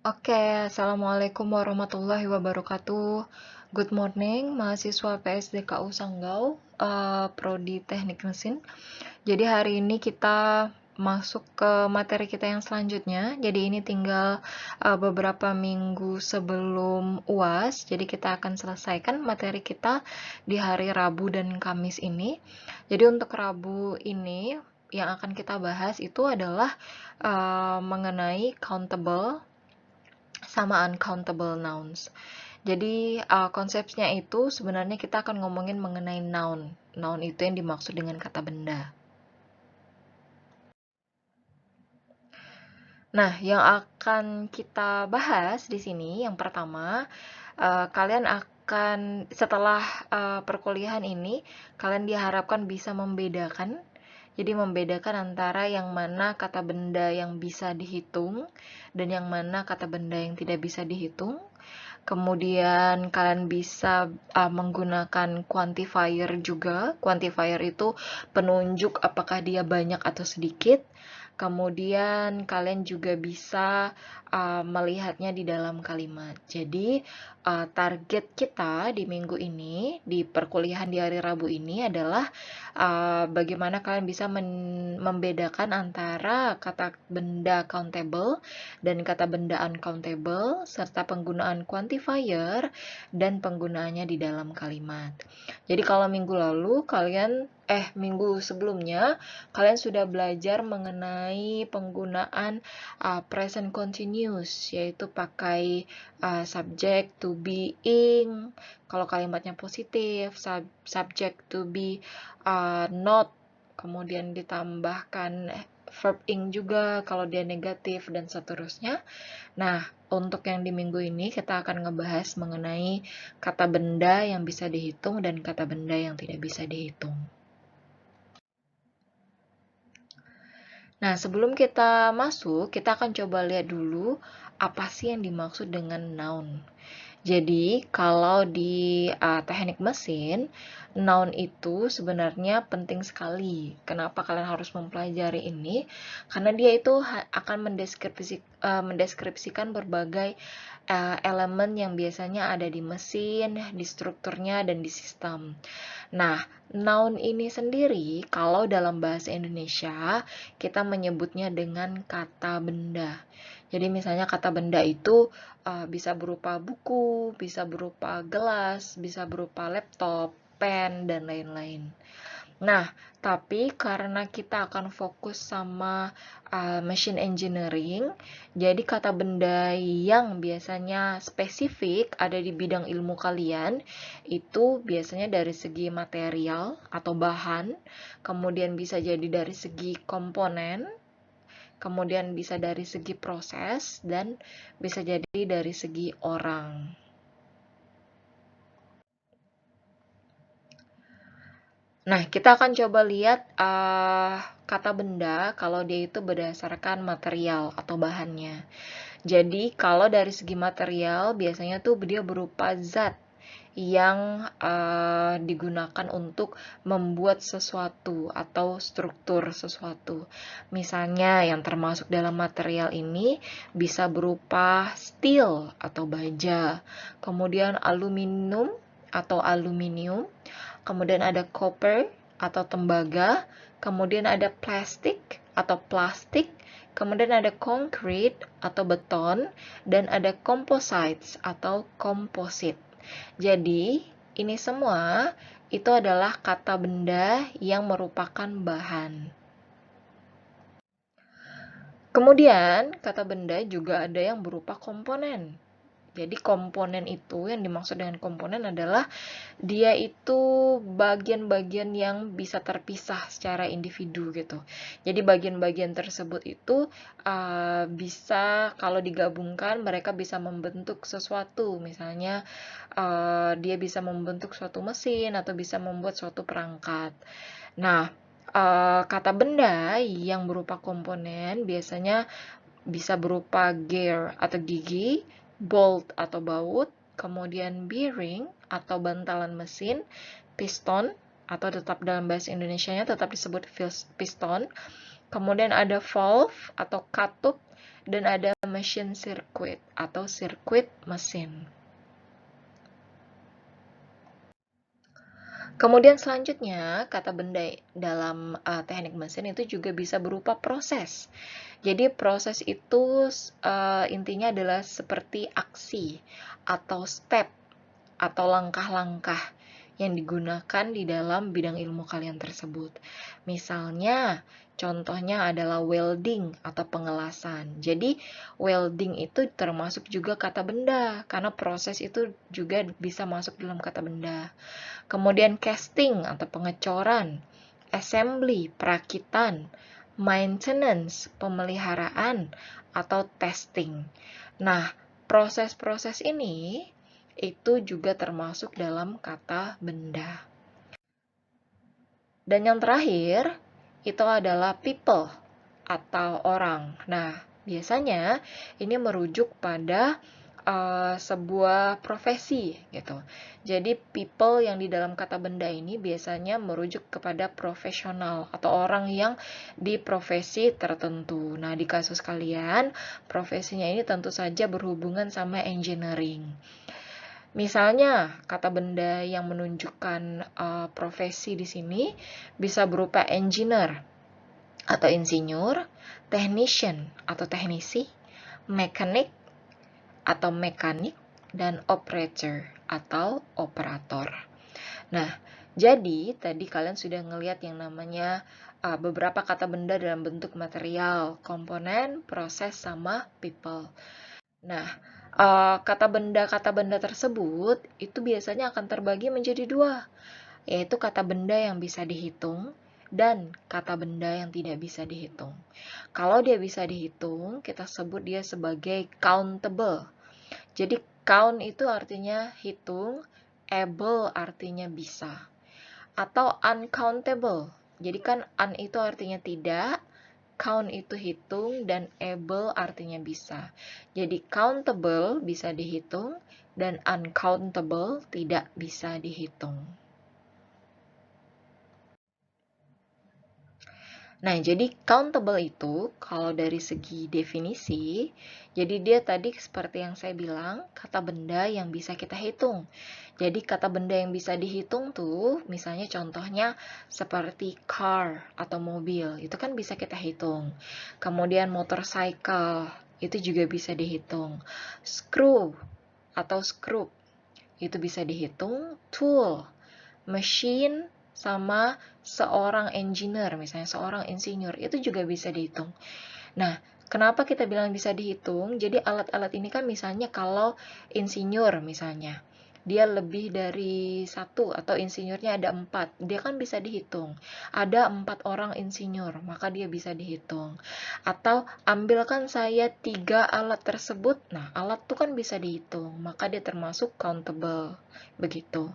Oke, Assalamualaikum warahmatullahi wabarakatuh. Good morning, mahasiswa PSDKU Sanggau, Prodi Teknik Mesin. Jadi hari ini kita masuk ke materi kita yang selanjutnya. Jadi ini tinggal beberapa minggu sebelum UAS. Jadi kita akan selesaikan materi kita di hari Rabu dan Kamis ini. Jadi untuk Rabu ini yang akan kita bahas itu adalah mengenai countable sama uncountable nouns. Jadi konsepnya itu sebenarnya kita akan ngomongin mengenai noun. Noun itu yang dimaksud dengan kata benda. Nah, yang akan kita bahas di sini yang pertama, kalian akan setelah perkuliahan ini, kalian diharapkan bisa membedakan. Jadi membedakan antara yang mana kata benda yang bisa dihitung dan yang mana kata benda yang tidak bisa dihitung. Kemudian kalian bisa menggunakan quantifier juga. Quantifier itu penunjuk apakah dia banyak atau sedikit. Kemudian kalian juga bisa melihatnya di dalam kalimat. Jadi target kita di minggu ini, di perkuliahan di hari Rabu ini adalah bagaimana kalian bisa membedakan antara kata benda countable dan kata benda uncountable, serta penggunaan quantifier dan penggunaannya di dalam kalimat. Jadi kalau minggu sebelumnya, kalian sudah belajar mengenai penggunaan present continuous, yaitu pakai subject to be ing, kalau kalimatnya positif, subject to be not, kemudian ditambahkan verb ing juga kalau dia negatif, dan seterusnya. Nah, untuk yang di minggu ini kita akan ngebahas mengenai kata benda yang bisa dihitung dan kata benda yang tidak bisa dihitung. Nah, sebelum kita masuk, kita akan coba lihat dulu apa sih yang dimaksud dengan noun. Jadi, kalau di teknik mesin, noun itu sebenarnya penting sekali. Kenapa kalian harus mempelajari ini? Karena dia itu akan mendeskripsikan berbagai elemen yang biasanya ada di mesin, di strukturnya, dan di sistem. Nah, noun ini sendiri, kalau dalam bahasa Indonesia, kita menyebutnya dengan kata benda. Jadi misalnya kata benda itu bisa berupa buku, bisa berupa gelas, bisa berupa laptop, pen, dan lain-lain. Nah, tapi karena kita akan fokus sama machine engineering, jadi kata benda yang biasanya spesifik ada di bidang ilmu kalian, itu biasanya dari segi material atau bahan, kemudian bisa jadi dari segi komponen, kemudian bisa dari segi proses, dan bisa jadi dari segi orang. Nah, kita akan coba lihat kata benda kalau dia itu berdasarkan material atau bahannya. Jadi, kalau dari segi material, biasanya tuh dia berupa zat yang digunakan untuk membuat sesuatu atau struktur sesuatu. Misalnya, yang termasuk dalam material ini bisa berupa steel atau baja, kemudian aluminium atau aluminium, kemudian ada copper atau tembaga, kemudian ada plastik atau plastik, kemudian ada concrete atau beton, dan ada composites atau komposit. Jadi, ini semua itu adalah kata benda yang merupakan bahan. Kemudian, kata benda juga ada yang berupa komponen. Jadi komponen itu, yang dimaksud dengan komponen adalah dia itu bagian-bagian yang bisa terpisah secara individu gitu. Jadi bagian-bagian tersebut itu bisa kalau digabungkan mereka bisa membentuk sesuatu. Misalnya dia bisa membentuk suatu mesin atau bisa membuat suatu perangkat. Nah, kata benda yang berupa komponen biasanya bisa berupa gear atau gigi, bolt atau baut, kemudian bearing atau bantalan mesin, piston atau tetap dalam bahasa Indonesianya tetap disebut piston, kemudian ada valve atau katup dan ada machine circuit atau sirkuit mesin. Kemudian selanjutnya, kata benda dalam teknik mesin itu juga bisa berupa proses. Jadi proses itu intinya adalah seperti aksi atau step atau langkah-langkah yang digunakan di dalam bidang ilmu kalian tersebut. Misalnya, contohnya adalah welding atau pengelasan. Jadi, welding itu termasuk juga kata benda, karena proses itu juga bisa masuk dalam kata benda. Kemudian casting atau pengecoran, assembly, perakitan, maintenance, pemeliharaan, atau testing. Nah, proses-proses ini itu juga termasuk dalam kata benda. Dan yang terakhir, itu adalah people atau orang. Nah, biasanya ini merujuk pada sebuah profesi gitu. Jadi people yang di dalam kata benda ini biasanya merujuk kepada profesional atau orang yang di profesi tertentu. Nah, di kasus kalian, profesinya ini tentu saja berhubungan sama engineering. Misalnya, kata benda yang menunjukkan profesi di sini bisa berupa engineer atau insinyur, technician atau teknisi, mechanic atau mekanik, dan operator atau operator. Nah, jadi tadi kalian sudah ngelihat yang namanya beberapa kata benda dalam bentuk material, komponen, proses, sama people. Nah, kata benda tersebut itu biasanya akan terbagi menjadi dua, yaitu kata benda yang bisa dihitung dan kata benda yang tidak bisa dihitung. Kalau dia bisa dihitung, kita sebut dia sebagai countable. Jadi count itu artinya hitung, able artinya bisa. Atau uncountable. Jadi kan un itu artinya tidak, count itu hitung, dan able artinya bisa. Jadi countable bisa dihitung, dan uncountable tidak bisa dihitung. Nah, jadi countable itu kalau dari segi definisi, jadi dia tadi seperti yang saya bilang, kata benda yang bisa kita hitung. Jadi kata benda yang bisa dihitung tuh, misalnya contohnya seperti car atau mobil, itu kan bisa kita hitung. Kemudian motorcycle, itu juga bisa dihitung. Screw atau screw, itu bisa dihitung. Tool, machine, sama seorang engineer, misalnya seorang insinyur, itu juga bisa dihitung. Nah, kenapa kita bilang bisa dihitung? Jadi alat-alat ini kan misalnya kalau insinyur misalnya, dia lebih dari satu atau insinyurnya ada 4, dia kan bisa dihitung. Ada 4 orang insinyur, maka dia bisa dihitung. Atau ambilkan saya 3 alat tersebut, nah alat tuh kan bisa dihitung, maka dia termasuk countable, begitu.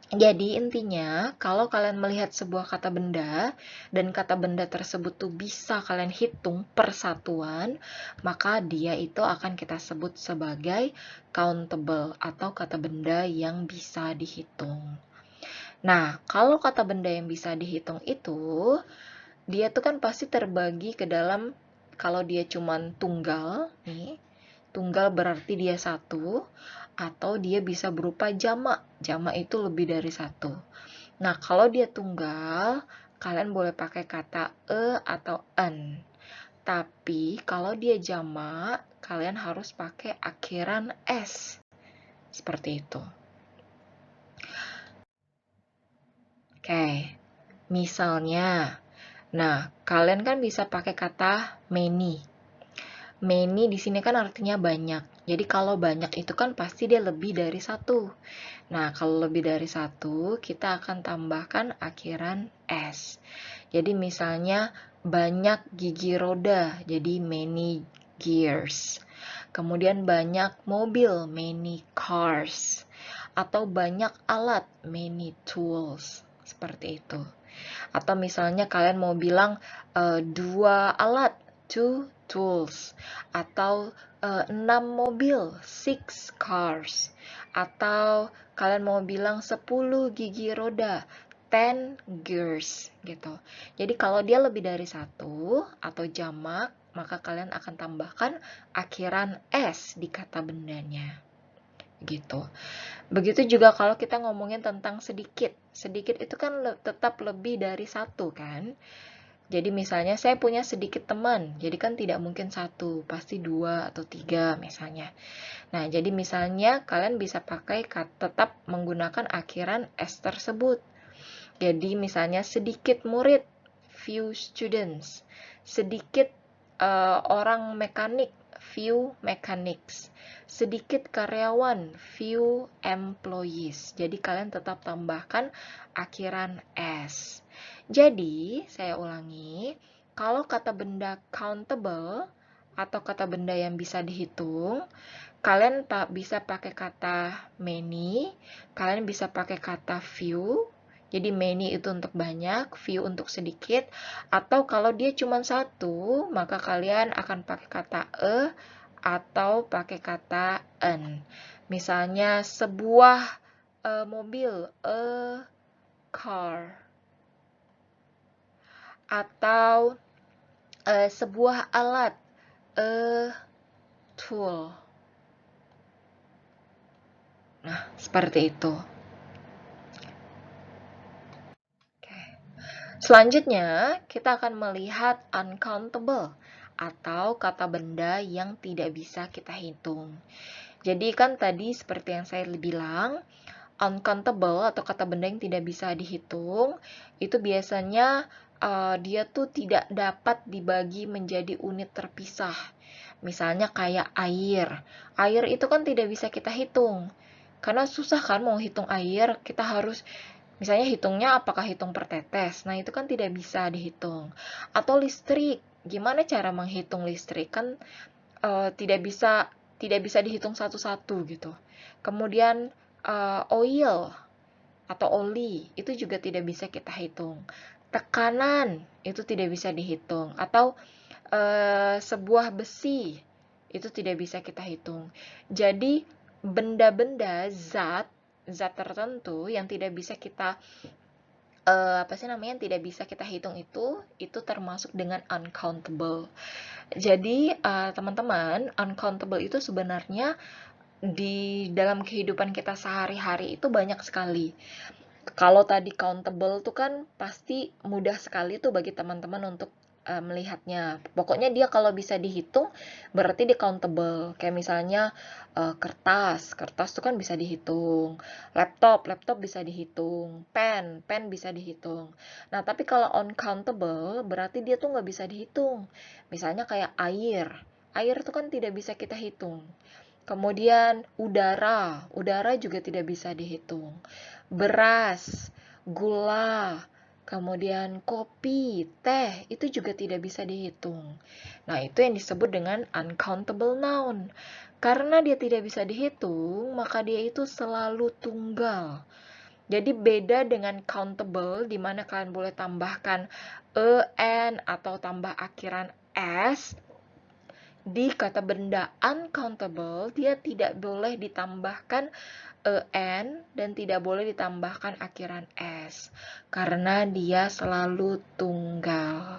Jadi intinya, kalau kalian melihat sebuah kata benda, dan kata benda tersebut tuh bisa kalian hitung persatuan, maka dia itu akan kita sebut sebagai countable, atau kata benda yang bisa dihitung. Nah, kalau kata benda yang bisa dihitung itu, dia tuh kan pasti terbagi ke dalam, kalau dia cuman tunggal, nih, tunggal berarti dia satu, atau dia bisa berupa jamak. Jamak itu lebih dari satu. Nah, kalau dia tunggal, kalian boleh pakai kata atau en. Tapi kalau dia jamak, kalian harus pakai akhiran s. Seperti itu. Oke, misalnya, nah kalian kan bisa pakai kata many. Many di sini kan artinya banyak. Jadi kalau banyak itu kan pasti dia lebih dari satu. Nah, kalau lebih dari satu, kita akan tambahkan akhiran s. Jadi misalnya banyak gigi roda, jadi many gears. Kemudian banyak mobil, many cars. Atau banyak alat, many tools. Seperti itu. Atau misalnya kalian mau bilang 2 alat, 2 tools. Atau 6 mobil, 6 cars. Atau kalian mau bilang 10 gigi roda, 10 gears gitu. Jadi kalau dia lebih dari satu atau jamak, maka kalian akan tambahkan akhiran S di kata bendanya. Gitu. Begitu juga kalau kita ngomongin tentang sedikit. Sedikit itu kan tetap lebih dari satu kan. Jadi misalnya saya punya sedikit teman, jadi kan tidak mungkin satu, pasti dua atau tiga misalnya. Nah, jadi misalnya kalian bisa pakai tetap menggunakan akhiran S tersebut. Jadi misalnya sedikit murid, few students. Sedikit orang mekanik, few mechanics. Sedikit karyawan, few employees. Jadi kalian tetap tambahkan akhiran S. Jadi, saya ulangi, kalau kata benda countable atau kata benda yang bisa dihitung, kalian bisa pakai kata many, kalian bisa pakai kata few. Jadi many itu untuk banyak, few untuk sedikit. Atau kalau dia cuma satu, maka kalian akan pakai kata atau pakai kata an. Misalnya sebuah mobil, a car. Atau sebuah alat, a tool. Nah, seperti itu. Selanjutnya, kita akan melihat uncountable atau kata benda yang tidak bisa kita hitung. Jadi kan tadi seperti yang saya bilang, uncountable atau kata benda yang tidak bisa dihitung, itu biasanya dia tuh tidak dapat dibagi menjadi unit terpisah. Misalnya kayak air. Air itu kan tidak bisa kita hitung. Karena susah kan mau hitung air, kita harus misalnya hitungnya apakah hitung per tetes. Nah, itu kan tidak bisa dihitung. Atau listrik. Gimana cara menghitung listrik? Kan tidak bisa dihitung satu-satu gitu. Kemudian oil atau oli itu juga tidak bisa kita hitung. Tekanan itu tidak bisa dihitung. Atau sebuah besi itu tidak bisa kita hitung. Jadi benda-benda zat tertentu yang tidak bisa kita yang tidak bisa kita hitung itu termasuk dengan uncountable. Jadi teman-teman, uncountable itu sebenarnya di dalam kehidupan kita sehari-hari itu banyak sekali. Kalau tadi countable tuh kan pasti mudah sekali tuh bagi teman-teman untuk melihatnya. Pokoknya dia kalau bisa dihitung berarti dia countable. Kayak misalnya kertas tuh kan bisa dihitung. Laptop bisa dihitung. Pen bisa dihitung. Nah, tapi kalau uncountable berarti dia tuh nggak bisa dihitung. Misalnya kayak air tuh kan tidak bisa kita hitung. Kemudian udara juga tidak bisa dihitung. Beras, gula, kemudian kopi, teh, itu juga tidak bisa dihitung. Nah, itu yang disebut dengan uncountable noun. Karena dia tidak bisa dihitung, maka dia itu selalu tunggal. Jadi beda dengan countable, di mana kalian boleh tambahkan en atau tambah akhiran s. Di kata benda uncountable, dia tidak boleh ditambahkan en dan tidak boleh ditambahkan akhiran s karena dia selalu tunggal.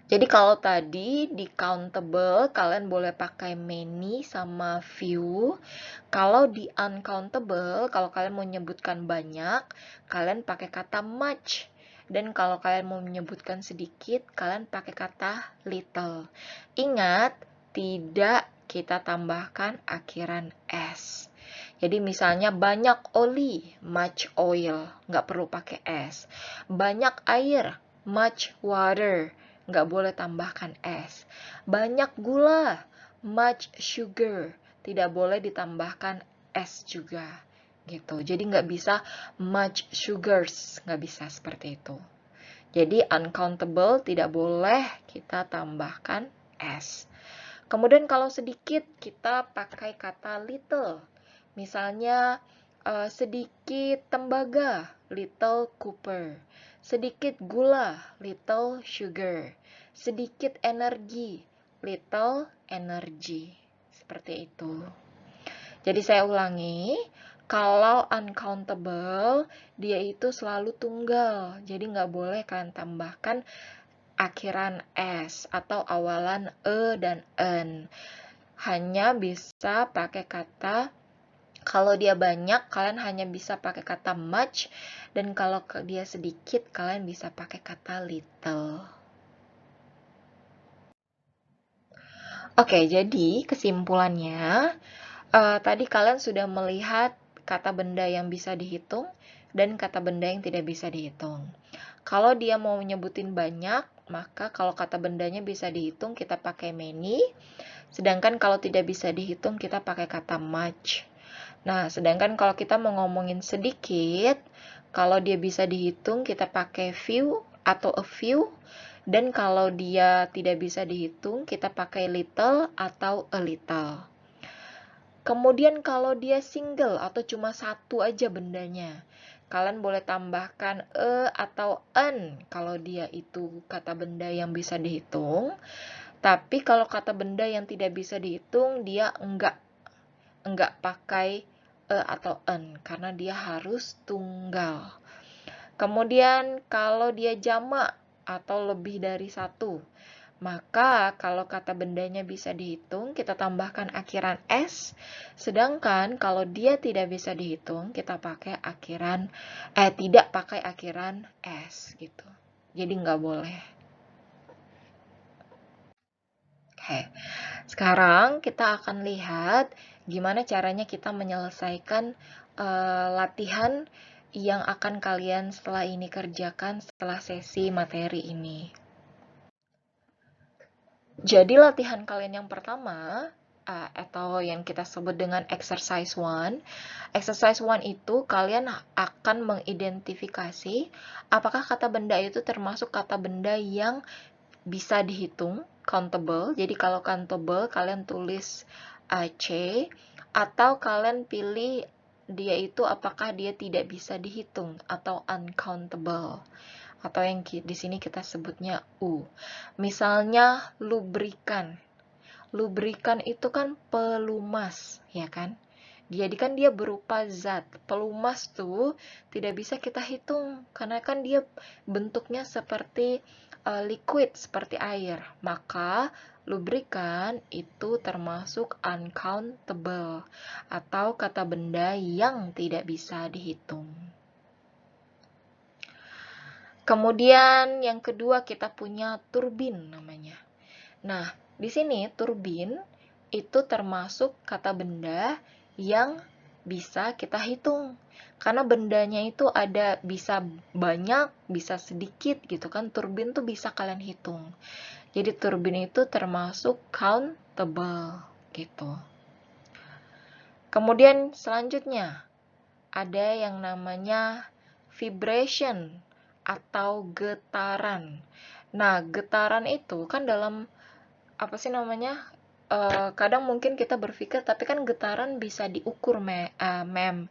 Jadi kalau tadi di countable kalian boleh pakai many sama few. Kalau di uncountable, kalau kalian mau menyebutkan banyak, kalian pakai kata much. Dan kalau kalian mau menyebutkan sedikit, kalian pakai kata little. Ingat, tidak kita tambahkan akhiran s. Jadi misalnya banyak oli, much oil, nggak perlu pakai s. Banyak air, much water, nggak boleh tambahkan s. Banyak gula, much sugar, tidak boleh ditambahkan s juga. Gitu. Jadi nggak bisa much sugars, nggak bisa seperti itu. Jadi uncountable tidak boleh kita tambahkan s. Kemudian kalau sedikit kita pakai kata little. Misalnya sedikit tembaga, little copper. Sedikit gula, little sugar. Sedikit energi, little energy. Seperti itu. Jadi saya ulangi, kalau uncountable, dia itu selalu tunggal. Jadi nggak boleh kalian tambahkan akhiran S atau awalan E dan N. Hanya bisa pakai kata, kalau dia banyak, kalian hanya bisa pakai kata much, dan kalau dia sedikit, kalian bisa pakai kata little. Oke, jadi kesimpulannya, tadi kalian sudah melihat kata benda yang bisa dihitung dan kata benda yang tidak bisa dihitung. Kalau dia mau nyebutin banyak, maka kalau kata bendanya bisa dihitung, kita pakai many. Sedangkan kalau tidak bisa dihitung, kita pakai kata much. Nah, sedangkan kalau kita mau ngomongin sedikit, kalau dia bisa dihitung, kita pakai few atau a few. Dan kalau dia tidak bisa dihitung, kita pakai little atau a little. Kemudian kalau dia single atau cuma satu aja bendanya, kalian boleh tambahkan atau an kalau dia itu kata benda yang bisa dihitung. Tapi kalau kata benda yang tidak bisa dihitung, dia enggak pakai atau an karena dia harus tunggal. Kemudian kalau dia jamak atau lebih dari satu, maka kalau kata bendanya bisa dihitung, kita tambahkan akhiran S. Sedangkan kalau dia tidak bisa dihitung, kita pakai tidak pakai akhiran S gitu. Jadi nggak boleh. Oke, sekarang kita akan lihat gimana caranya kita menyelesaikan latihan yang akan kalian setelah ini kerjakan setelah sesi materi ini. Jadi latihan kalian yang pertama, atau yang kita sebut dengan exercise 1. Exercise 1 itu kalian akan mengidentifikasi apakah kata benda itu termasuk kata benda yang bisa dihitung, countable. Jadi kalau countable, kalian tulis C, atau kalian pilih dia itu apakah dia tidak bisa dihitung atau uncountable. Atau yang di sini kita sebutnya U. Misalnya lubrikan. Lubrikan itu kan pelumas, ya kan? Jadi kan dia berupa zat. Pelumas tuh tidak bisa kita hitung karena kan dia bentuknya seperti liquid, seperti air. Maka lubrikan itu termasuk uncountable atau kata benda yang tidak bisa dihitung. Kemudian yang kedua kita punya turbin namanya. Nah, di sini turbin itu termasuk kata benda yang bisa kita hitung. Karena bendanya itu ada bisa banyak, bisa sedikit gitu kan. Turbin tuh bisa kalian hitung. Jadi turbin itu termasuk countable gitu. Kemudian selanjutnya ada yang namanya vibration atau getaran. Nah, getaran itu kan dalam apa sih namanya? Kadang mungkin kita berpikir, tapi kan getaran bisa diukur, mem.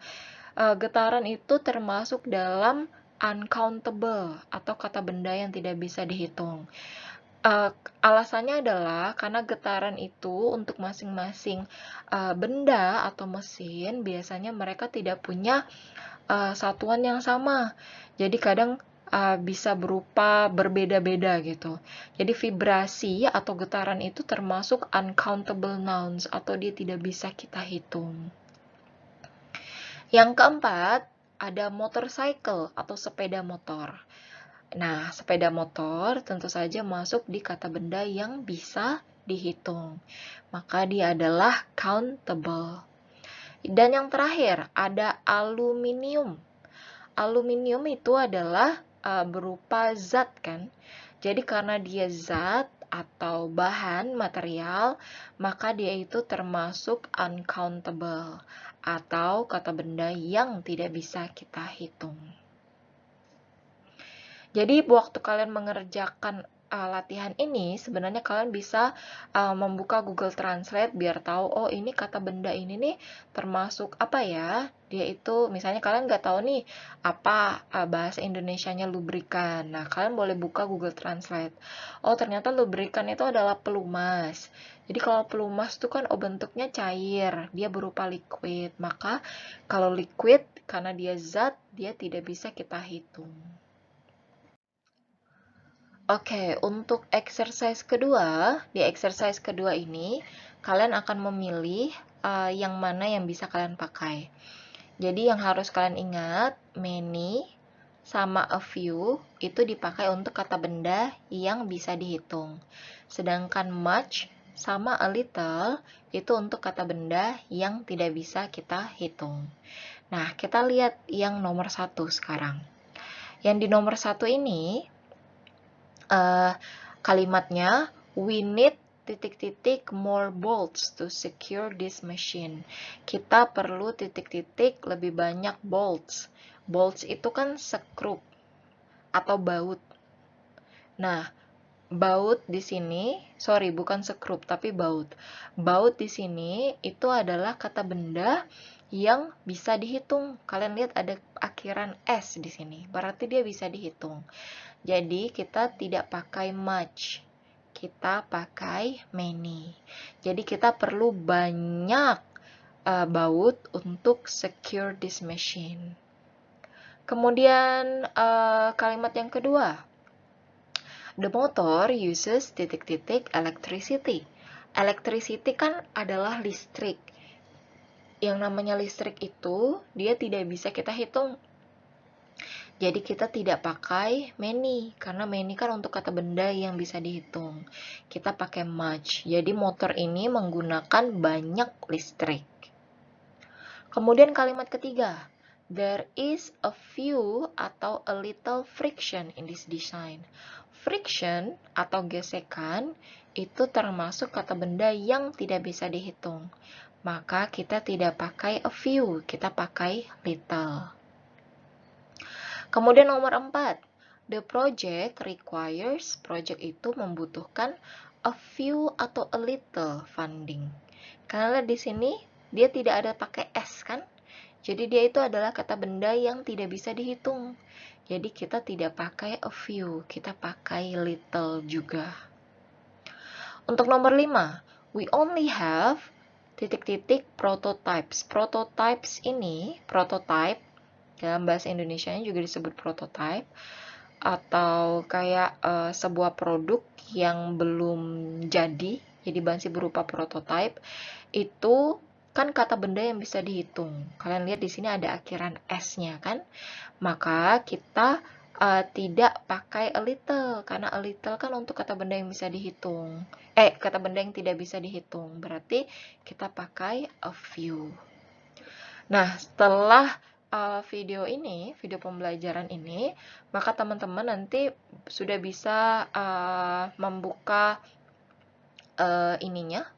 Getaran itu termasuk dalam uncountable atau kata benda yang tidak bisa dihitung. Alasannya adalah karena getaran itu untuk masing-masing benda atau mesin biasanya mereka tidak punya satuan yang sama. Jadi kadang bisa berupa berbeda-beda gitu. Jadi vibrasi atau getaran itu termasuk uncountable nouns atau dia tidak bisa kita hitung. Yang keempat, ada motorcycle atau sepeda motor. Nah, sepeda motor tentu saja masuk di kata benda yang bisa dihitung. Maka dia adalah countable. Dan yang terakhir, ada aluminium. Aluminium itu adalah berupa zat kan. Jadi karena dia zat atau bahan material, maka dia itu termasuk uncountable atau kata benda yang tidak bisa kita hitung. Jadi waktu kalian mengerjakan latihan ini, sebenarnya kalian bisa membuka Google Translate biar tahu, oh ini kata benda ini nih termasuk apa ya? Dia itu, misalnya kalian nggak tahu nih apa bahasa Indonesianya lubrikan. Nah, kalian boleh buka Google Translate. Oh, ternyata lubrikan itu adalah pelumas. Jadi kalau pelumas itu kan bentuknya cair, dia berupa liquid. Maka kalau liquid, karena dia zat, dia tidak bisa kita hitung. Oke, untuk exercise kedua, di exercise kedua ini, kalian akan memilih yang mana yang bisa kalian pakai. Jadi yang harus kalian ingat, many sama a few itu dipakai untuk kata benda yang bisa dihitung. Sedangkan much sama a little itu untuk kata benda yang tidak bisa kita hitung. Nah, kita lihat yang nomor 1 sekarang. Yang di nomor 1 ini, kalimatnya we need titik-titik more bolts to secure this machine. Kita perlu titik-titik lebih banyak bolts. Bolts itu kan skrup atau baut. Nah, baut di sini, sorry bukan skrup tapi baut. Baut di sini itu adalah kata benda yang bisa dihitung. Kalian lihat ada akhiran S di sini, berarti dia bisa dihitung. Jadi kita tidak pakai much, kita pakai many. Jadi kita perlu banyak baut untuk secure this machine. Kemudian kalimat yang kedua, the motor uses titik-titik electricity. Electricity kan adalah listrik. Yang namanya listrik itu dia tidak bisa kita hitung. Jadi kita tidak pakai many, karena many kan untuk kata benda yang bisa dihitung. Kita pakai much, jadi motor ini menggunakan banyak listrik. Kemudian kalimat ketiga, there is a few atau a little friction in this design. Friction atau gesekan itu termasuk kata benda yang tidak bisa dihitung. Maka kita tidak pakai a few, kita pakai little. Kemudian nomor 4, the project requires, project itu membutuhkan a few atau a little funding. Karena di sini dia tidak ada pakai S kan? Jadi dia itu adalah kata benda yang tidak bisa dihitung. Jadi kita tidak pakai a few, kita pakai little juga. Untuk nomor 5, we only have titik-titik prototypes. Prototypes ini, prototype dalam bahasa Indonesianya juga disebut prototype atau kayak sebuah produk yang belum jadi masih berupa prototype. Itu kan kata benda yang bisa dihitung. Kalian lihat di sini ada akhiran S-nya kan? Maka kita tidak pakai a little, karena a little kan untuk kata benda yang bisa dihitung. Kata benda yang tidak bisa dihitung. Berarti kita pakai a few. Nah, setelah video ini, video pembelajaran ini, maka teman-teman nanti sudah bisa membuka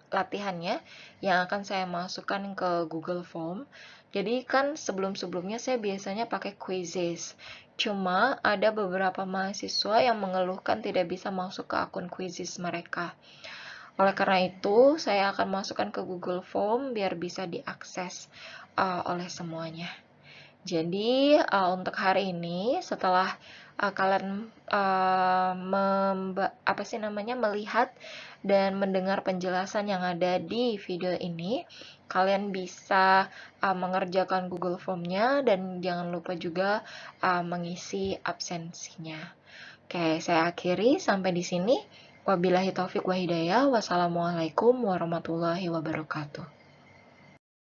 latihannya yang akan saya masukkan ke Google Form. Jadi kan sebelum-sebelumnya saya biasanya pakai quizzes. Cuma ada beberapa mahasiswa yang mengeluhkan tidak bisa masuk ke akun quizzes mereka. Oleh karena itu, saya akan masukkan ke Google Form biar bisa diakses oleh semuanya. Jadi untuk hari ini setelah kalian melihat dan mendengar penjelasan yang ada di video ini, kalian bisa mengerjakan Google Form-nya dan jangan lupa juga mengisi absensinya. Oke, saya akhiri sampai di sini. Wabillahi taufik wa hidayah. Wassalamualaikum warahmatullahi wabarakatuh.